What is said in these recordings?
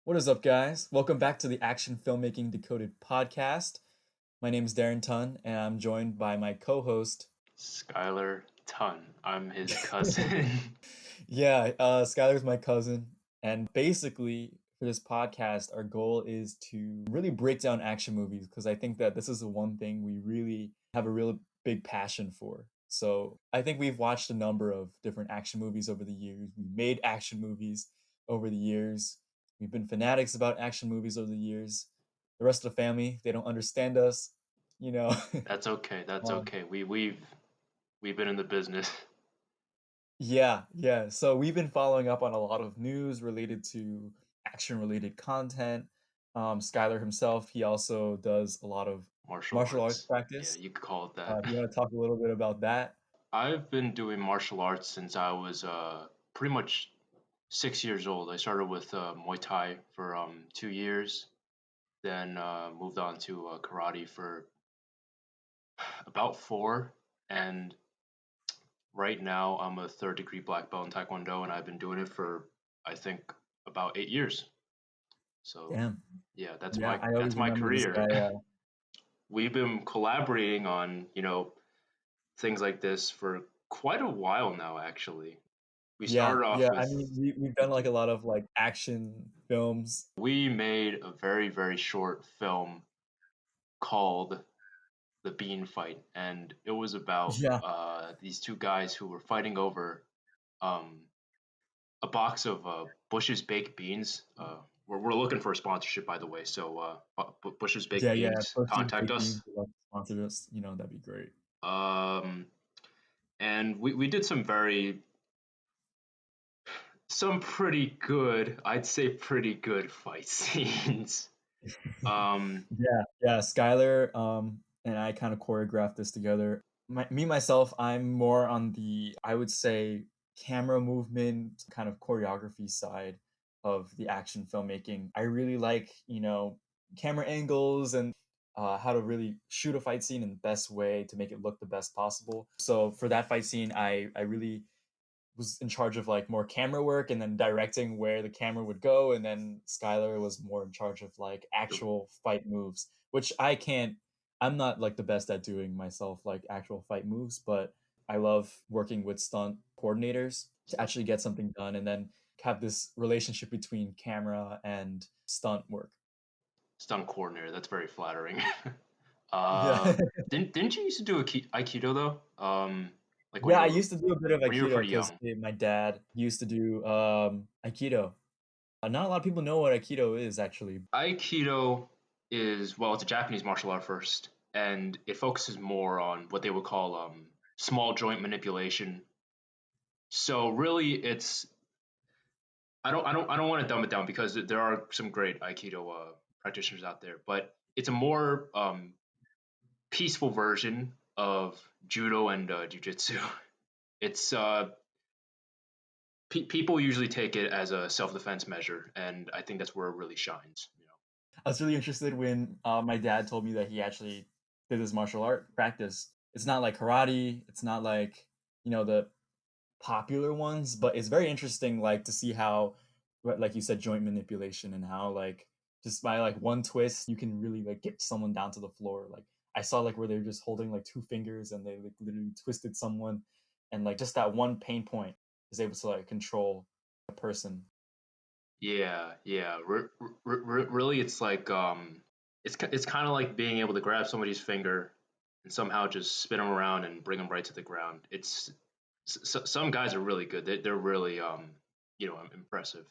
What is up, guys? Welcome back to the Action Filmmaking Decoded podcast. My name is Darren Tun, and I'm joined by my co-host. Skylar Tun. I'm his cousin. Skylar's my cousin, and basically for this podcast, our goal is to really break down action movies because I think that this is the one thing we really have a real big passion for. So I think we've watched a number of different action movies over the years. We made action movies over the years. We've been fanatics about action movies over the years. The rest of the family, they don't understand us, you know. That's okay. That's Um, okay. We've been in the business. yeah. So we've been following up on a lot of news related to action-related content. Skylar himself, he also does a lot of Martial martial arts arts. Yeah, practice. you could call it that. You want to talk a little bit about that? I've been doing martial arts since I was pretty much 6 years old. I started with Muay Thai for 2 years, then moved on to karate for about four, and right now I'm a third degree black belt in Taekwondo, and I've been doing it for I think about 8 years. So Damn. yeah, Yeah, I always that's my remember this career. guy. We've been collaborating on, things like this for quite a while now, actually. We Yeah, started off yeah. I with, mean, we've done like a lot of like action films. we made a very, very short film called The Bean Fight, and it was about Yeah. these two guys who were fighting over um, a box of Bush's baked beans. We're looking for a sponsorship, by the way, so Bush's baked Yeah. beans, Pushing contact big us. beans would love to sponsor us. That'd be great. Um, and we did some pretty good, I'd say pretty good fight scenes. Um, Yeah. Skylar, and I kind of choreographed this together. Myself, I'm more on the, I would say, camera movement, kind of choreography side of the action filmmaking. I really like, camera angles and how to really shoot a fight scene in the best way to make it look the best possible. So for that fight scene, I really was in charge of like more camera work and then directing where the camera would go, and then Skylar was more in charge of like actual fight moves, which I'm not like the best at doing myself, like actual fight moves, but I love working with stunt coordinators to actually get something done and then have this relationship between camera and stunt work. stunt coordinator, that's very flattering. Yeah. uh, didn't you used to do Aikido though? Like Yeah, I used to do a bit of when you were Aikido pretty because young. my dad used to do Aikido. Not a lot of people know what Aikido is actually. Aikido is, well, it's a Japanese martial art first, and it focuses more on what they would call small joint manipulation. So really, it's I don't want to dumb it down because there are some great Aikido practitioners out there, but it's a more peaceful version of judo and jujitsu. It's people usually take it as a self-defense measure, and I think that's where it really shines. I was really interested when my dad told me that he actually did this martial art practice. It's not like karate, it's not like, the popular ones, but it's very interesting like to see how like you said, joint manipulation, and how like just by like one twist you can really like get someone down to the floor. Like I saw like where they're just holding like two fingers and they like literally twisted someone, and like just that one pain point is able to like control a person. Yeah. Really, it's like it's kind of like being able to grab somebody's finger and somehow just spin them around and bring them right to the ground. Some guys are really good. They're really impressive.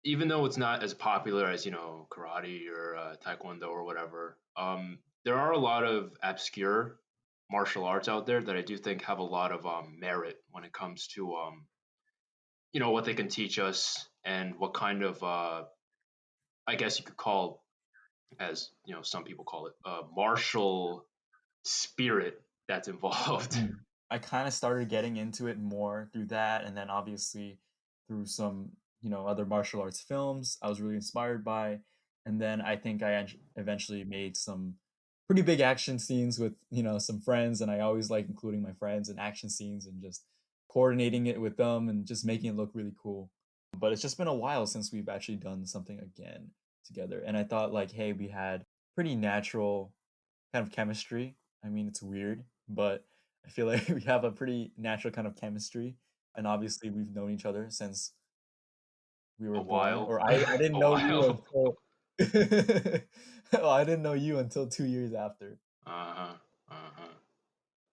Even though it's not as popular as karate or taekwondo or whatever, there are a lot of obscure martial arts out there that I do think have a lot of merit when it comes to what they can teach us and what kind of I guess you could call, as some people call it, martial spirit that's involved. Mhm. I kind of started getting into it more through that, and then obviously through some, other martial arts films I was really inspired by. And then I think eventually made some pretty big action scenes with, some friends, and I always like including my friends in action scenes and just coordinating it with them and just making it look really cool. But it's just been a while since we've actually done something again together. And I thought like, hey, we had pretty natural kind of chemistry. I mean, it's weird, but I feel like we have a pretty natural kind of chemistry. And obviously we've known each other since we were A born, while, or I didn't a know you while. until oh, I didn't know you until 2 years after, Uh-huh. Uh-huh.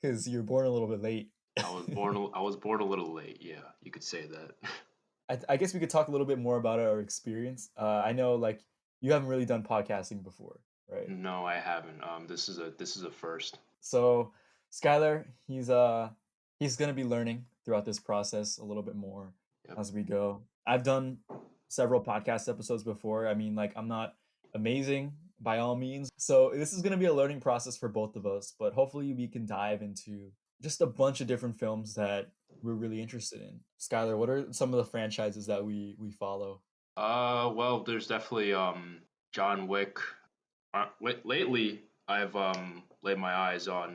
because you were born a little bit late. I was born a little late. Yeah, you could say that. I guess we could talk a little bit more about our experience. I know like you haven't really done podcasting before, right? No, I haven't. This is a first. So Skylar, he's gonna be learning throughout this process a little bit more Yep. as we go. I've done several podcast episodes before. I mean, like I'm not amazing by all means. So this is gonna be a learning process for both of us, but hopefully we can dive into just a bunch of different films that we're really interested in. Skylar, what are some of the franchises that we follow? Well, there's definitely John Wick. Lately, I've laid my eyes on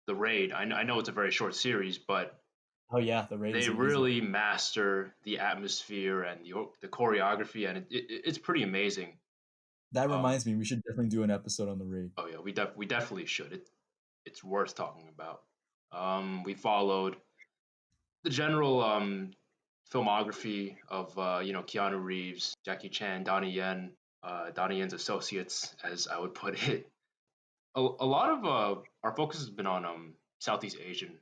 the Raid. I know it's a very short series, but Oh yeah, The Raid is they amazing. really master the atmosphere and the choreography, and it's pretty amazing. That Um, reminds me, we should definitely do an episode on The Raid. oh yeah, we definitely should. It's worth talking about. We followed the general filmography of Keanu Reeves, Jackie Chan, Donnie Yen, Donnie Yen's associates, as I would put it. A lot of our focus has been on Southeast Asian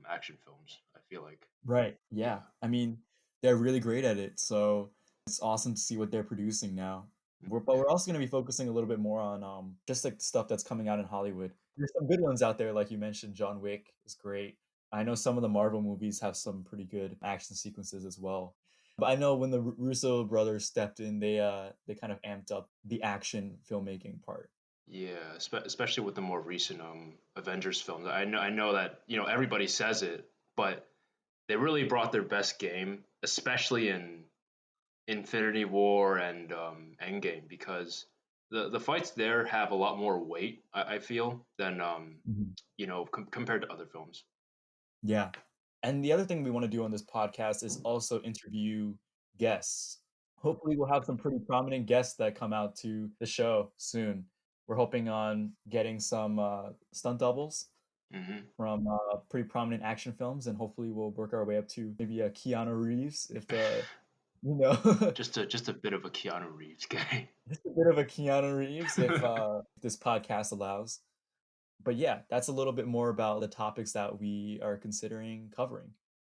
action films. I feel like, Right. yeah. Yeah. I mean, they're really great at it. So it's awesome to see what they're producing now. But we're also going to be focusing a little bit more on just like the stuff that's coming out in Hollywood. There's some good ones out there, like you mentioned. John Wick is great. I know some of the Marvel movies have some pretty good action sequences as well. But I know when the Russo brothers stepped in, they kind of amped up the action filmmaking part. Yeah, especially with the more recent Avengers films. I know that everybody says it, but they really brought their best game, especially in Infinity War and Endgame, because the fights there have a lot more weight. I feel than Mhm. compared to other films. Yeah. And the other thing we want to do on this podcast is also interview guests. Hopefully, we'll have some pretty prominent guests that come out to the show soon. We're hoping on getting some stunt doubles Hmm. from pretty prominent action films, and hopefully, we'll work our way up to maybe a Keanu Reeves if the, you know, Just a bit of a Keanu Reeves guy. just a bit of a Keanu Reeves if this podcast allows. But yeah, that's a little bit more about the topics that we are considering covering.